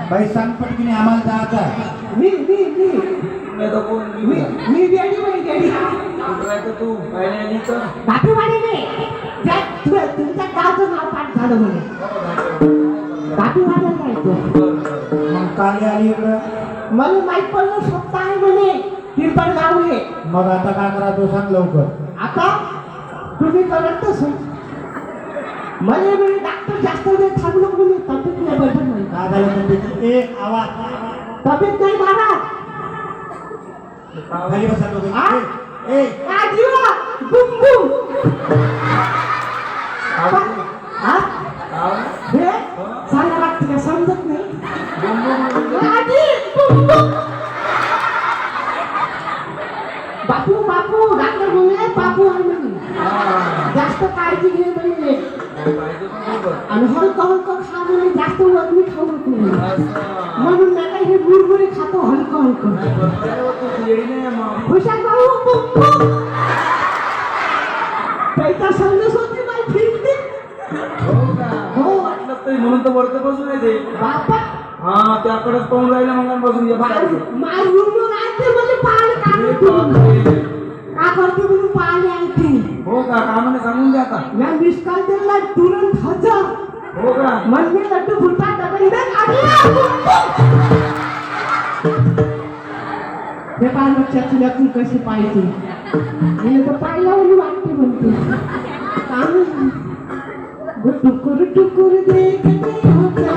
भाई सांग पटकीने आम्हाला जायचं. मी डॅडी बाई डॅडी तू बाटूवाडीने तुमच्या गावचं नाव पाठ झालं म्हणे. बाटूवाड्याला जायचं. मग काल आली इकडं मला माहित पडलं स्वतः आहे म्हणे पिंपळ गावले. मग आता काय करा तो सांग लवकर. आता तुम्ही करत तसं मला म्हणे डॉक्टर जास्त वेळ थांबलो म्हणे तब्येत नाही बरोबर नाही. काय झालं तब्येत? ए आवाज तब्येत नाही महाराज. खाली बसा लोक. ए आजीवा बुम बुम. हे सांगा लागते का समजत नाही. आजी बुम बुम. बापू बापू डॉक्टर बोलले बापू आहे म्हणे. जास्त काळजी घे म्हणे आणि हलकं हलकं खा म्हणे. जास्त वजनी खाऊ नको म्हणून मला हे गुरगुरी खातो हलकं हलकं. हुशार भाऊ पैसा समजत होती माझी फिरती. हो म्हणून तर वरती बसून येते बापा. हा त्याकडेच पाहून राहिलं मग बसून मारून राहते म्हणजे पाहिलं का करते म्हणून पाहिले आणखी. हो का कामाने सांगून द्या आता. या मिसकाल दिला तुरंत हजर. हो का म्हणजे लड्डू फुटा डबल हे पाय लक्षात तुझ्यातून कशी पाहिजे. मी तर पाहिला म्हणून वाटते म्हणते काम टुकुर टुकुर देखते होता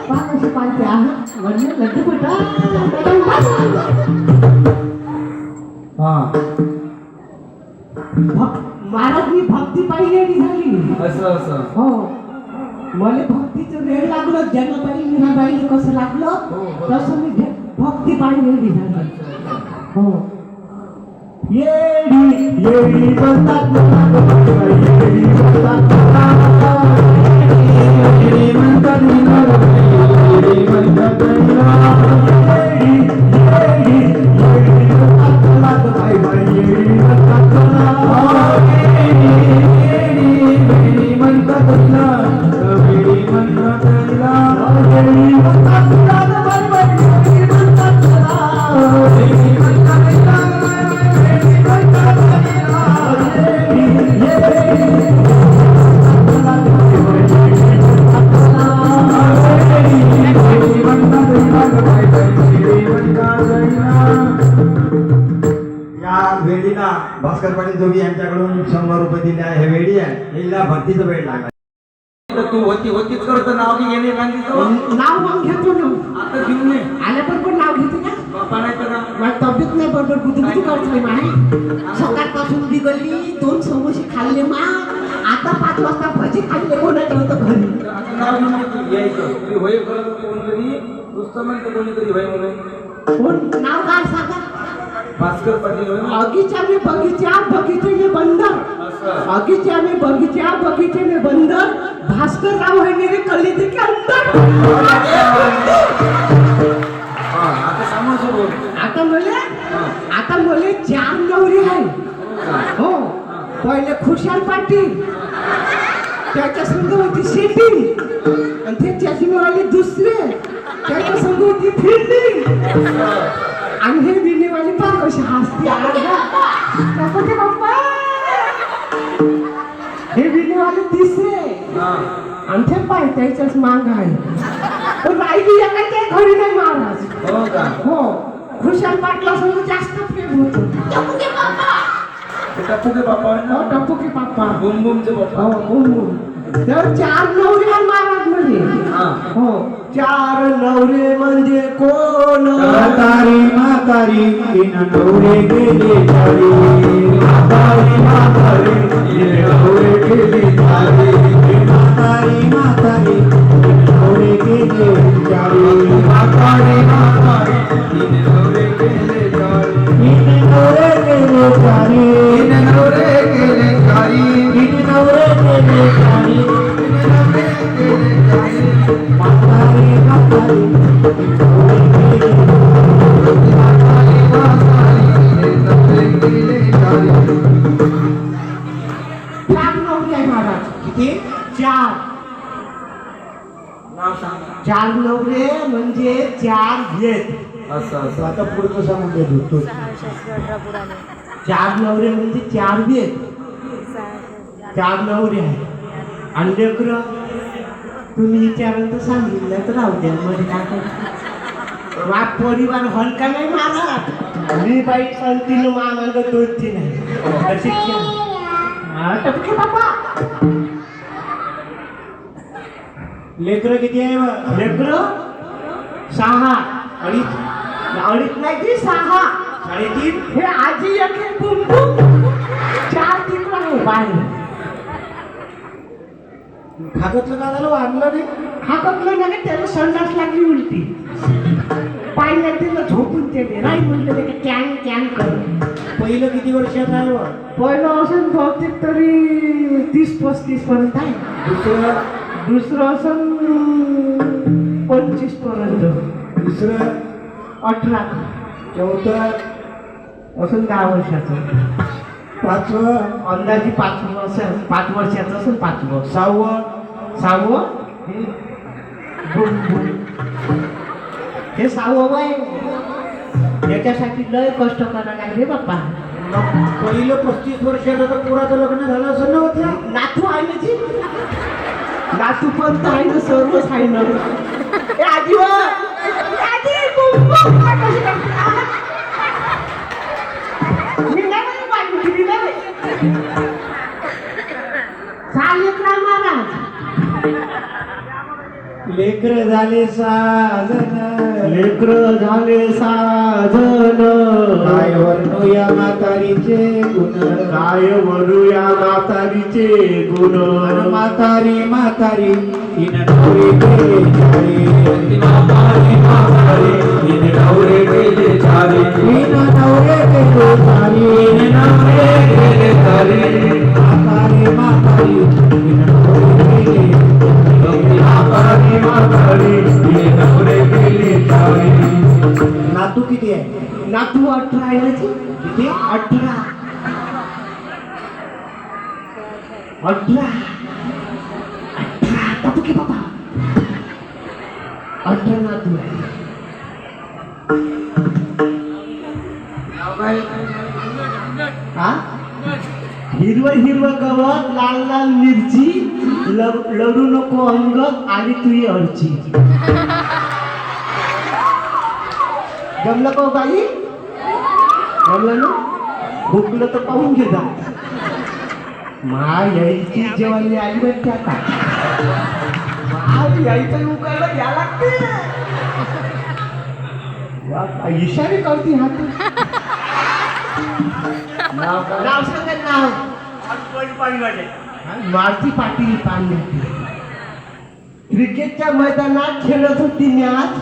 कशी पाहिजे. म्हणजे लड्डू फुटा महाराज मी भक्ती पाहिजे झाली. असं असं हो मला भक्तीचं वेळ लागलं. जन्मबाई मीराबाईला कसं लागलं तसं मी भक्ती पाहिजे झाली. हो येडी येडी म्हणतात येडी भास्कर पाटील जोगी यांच्याकडून 100 रुपये दिले आहे. हे वेडी आहे. हिला भक्तीचं वेळ लागला. तू होतीच करत नाव की घेणे नाव मग घेतो ना. आता घेऊन ये आल्याबरोबर नाव घेते का बापा नाही तर माझी तब्येत नाही बरोबर गुदगुदू करते माझी. सकाळपासून बिघडली. 2 समोसे खाल्ले मा. आता 5 वाजता भजी खाल्ले. कोणाचं होतं घरी. नाव घेऊन यायचं तुम्ही होय करत कोणतरी नुसतं म्हणते कोणीतरी होय म्हणून. कोण नाव काय सांगा. भास्कर पाटील अगीच्या में बगीचा बगीचे में बंदर. अगीच्या में बगीचा बगीचे में बंदर. भास्कर राव है मेरे कलेजे के अंदर. आता मले 4 नवरी आहे. हो पहिले खुशाल पाटील त्याच्या संग होती सेटिंग आणि त्याच्याशी मिळाली दुसरे त्याच्या संग होती फिल्डिंग आणि हे विणेवाली पण कशी हसती नको बाप्पा. हे विणेवाले तिसरे आणि ते पाय त्याच्याच मांग आहे. राहिली एकाच्या घरी नाही महाराज. हो खुशाल पाटला संग जास्त प्रेम होतो. टप्पूके बाप्पा टप्पूके बाप्पा बुम बुमचे बाप्पा. हो बुम बुम. तर 4 नवरे महाराज म्हणजे. हो 4 नवरे म्हणजे कोण. म्हातारी म्हातारी 3 नवरे गेले झाली. म्हातारी म्हातारी 3 नवरे गेले झाली. म्हातारी म्हातारी तिने नवरे केले चारी. हिने नवरे केले चारी. तिने नवरे केले चारी. हिने नवरे केले चारी. तिने नवरे केले चारी. म्हातारी म्हातारी म्हातारी म्हातारी तिने नवरे केले चारी. चार नवरे आहे महाराज. किती? चार. नाव सांगा. चार नवरे म्हणजे चार भेद. असं असं. आता पुढचं सांगून देतो तो. चार नवरे म्हणजे चार भेद. चार नवरे आहे आणि लेकरं तुम्ही विचाराल तर सांगितलं नाही तर राहू द्या. मध्ये काय करतो वा परिवार हलका नाही महाराज. मी बाई सांगतील मानाला दोनती नाही शिक्षण टपके बाबा. लेकरं किती आहे बा? लेकरं 6. अडीच अडीच नाही ती 6. 3.5 हे आजी एक बुंबू 4 तिकडं आहे बाहेर. खागतलं का झालं वाढलं नाही. खागतलं नाही त्याला संडास लागली उलटी. पाहिलं तिला झोपून ते राई म्हणलं ते कॅन कॅन कर. पहिलं किती वर्षात आहे बा? पहिलं असं बहुतेक तरी 30-35 पर्यंत आहे. दुसरं असं 25 पर्यंत. तिसरं 18. चौथं असं 10 वर्षाचं. 5वं अंदाजे 5 वर्षाचं असेल. 5वं 6वं हे 6वं वय. याच्यासाठी लय कष्ट करायला लागले बाप्पा. पहिलं 35 वर्षाचं तर पोराचं लग्न झालं असं नव्हतं. नातू आहे ना जी. नातू पण आहे ना. सर्वच आहे ना. आजी लेकर झाले साजन. लेकर झाले साजन. काय वर्णूया म्हातारीचे गुण. काय वर्णूया म्हातारीचे गुण. म्हातारी म्हातारी तिने नवरे केले चारी. म्हातारी म्हातारी तिने नवरे केले चारी. तिने नवरे केले चारी. तिने नवरे केले चारी. म्हातारी म्हातारी तिने नवरे केले. म्हातारी म्हातारी तिने नवरे केले चारी. नातू किती आहे? नातू 18 आहे ना जी. किती? 18. 18 की बाबा 18 नातू आहे. हा हिरवं हिरवं गवत लाल लाल मिरची लढू नको अंगत आली तुझी अडची. जमलं का बाई? जमलं ना? भुकलं तर पाहून घे जा. यायची जेव्हा मी आई भेटते आता यायचं उकायला घ्या लागते. इशारे करते हात. नाव सांगा नाव. मारुती पाटील पांडे. क्रिकेटच्या मैदानात खेळत होती मॅच.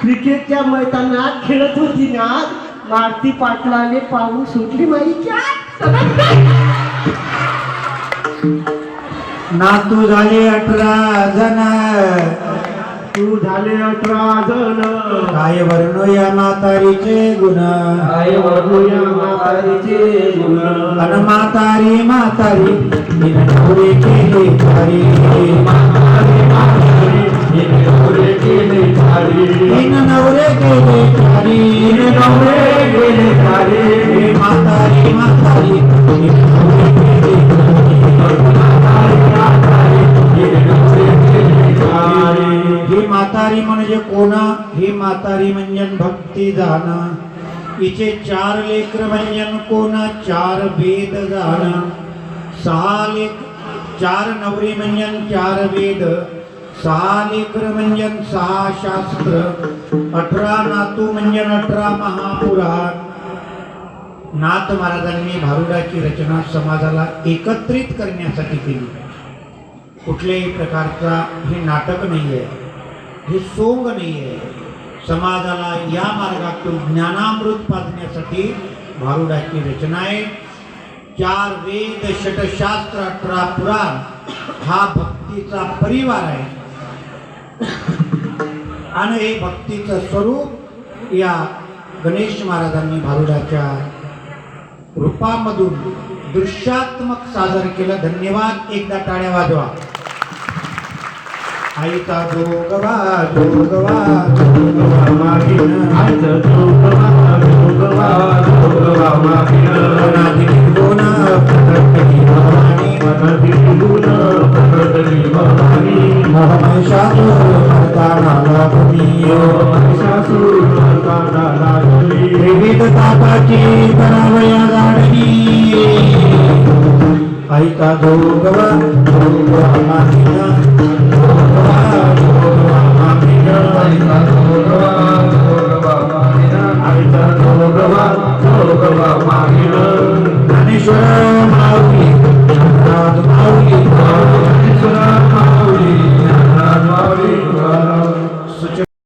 क्रिकेटच्या मैदानात खेळत होती मॅच. मारुती पाटलाने पाहून सुटली माईच्या. नातू झाले 18 जण. तू झाले 18 जण. काय वर्णूया म्हातारीचे गुण. काय वर्णूया म्हातारीचे गुण. अन म्हातारी म्हातारी तिने नवरे केले चारी. म्हातारी म्हातारी तिने नवरे केले चारी. तिने नवरे केले चारी. तिने नवरे केले चारी. म्हातारी म्हातारी तिने नवरे केले चारी. म्हातारी म्हातारी तिने नवरे केले चारी. ही म्हातारी म्हणजे कोण? ही म्हातारी म्हणजे भक्ती जाण. हिचे 4 लेकर म्हणजे कोण? 4 वेद जाण. 4 नवरी म्हणजे 4 वेद. 6 लेकर म्हणजे 6 शास्त्र. 18 नातू म्हणजे 18 महापुराण. नाथ महाराजांनी भारुडाची रचना समाजाला एकत्रित करण्यासाठी केली. कुठल्याही प्रकारचा हे नाटक नाही आहे. हे सोंग नाही आहे. समाजाला या मार्गातून ज्ञानामृत पाजण्यासाठी भारुडाची रचना आहे. 4 वेद, षटशास्त्र, 18 पुराण हा भक्तीचा परिवार आहे. आणि हे भक्तीचं स्वरूप या गणेश महाराजांनी भारुडाच्या रूपामधून दृश्यात्मक सादर केलं. धन्यवाद. एकदा टाळ्या वाजवा. आईचा जोगवा जोगवा जोगवा मागीन, आईचा जोगवा जोगवा जोगवा मागीन, अनादि निर्गुण प्रकृती भवानी, अनादि निर्गुण प्रकृती भवानी, महिषासुर मर्दाना लाभनी, महिषासुर मर्दाना लाभनी, विविध तापाची करावया गाडणी. आईचा जोगवा जोगवा मागीन, ज्ञानेश्वर माऊली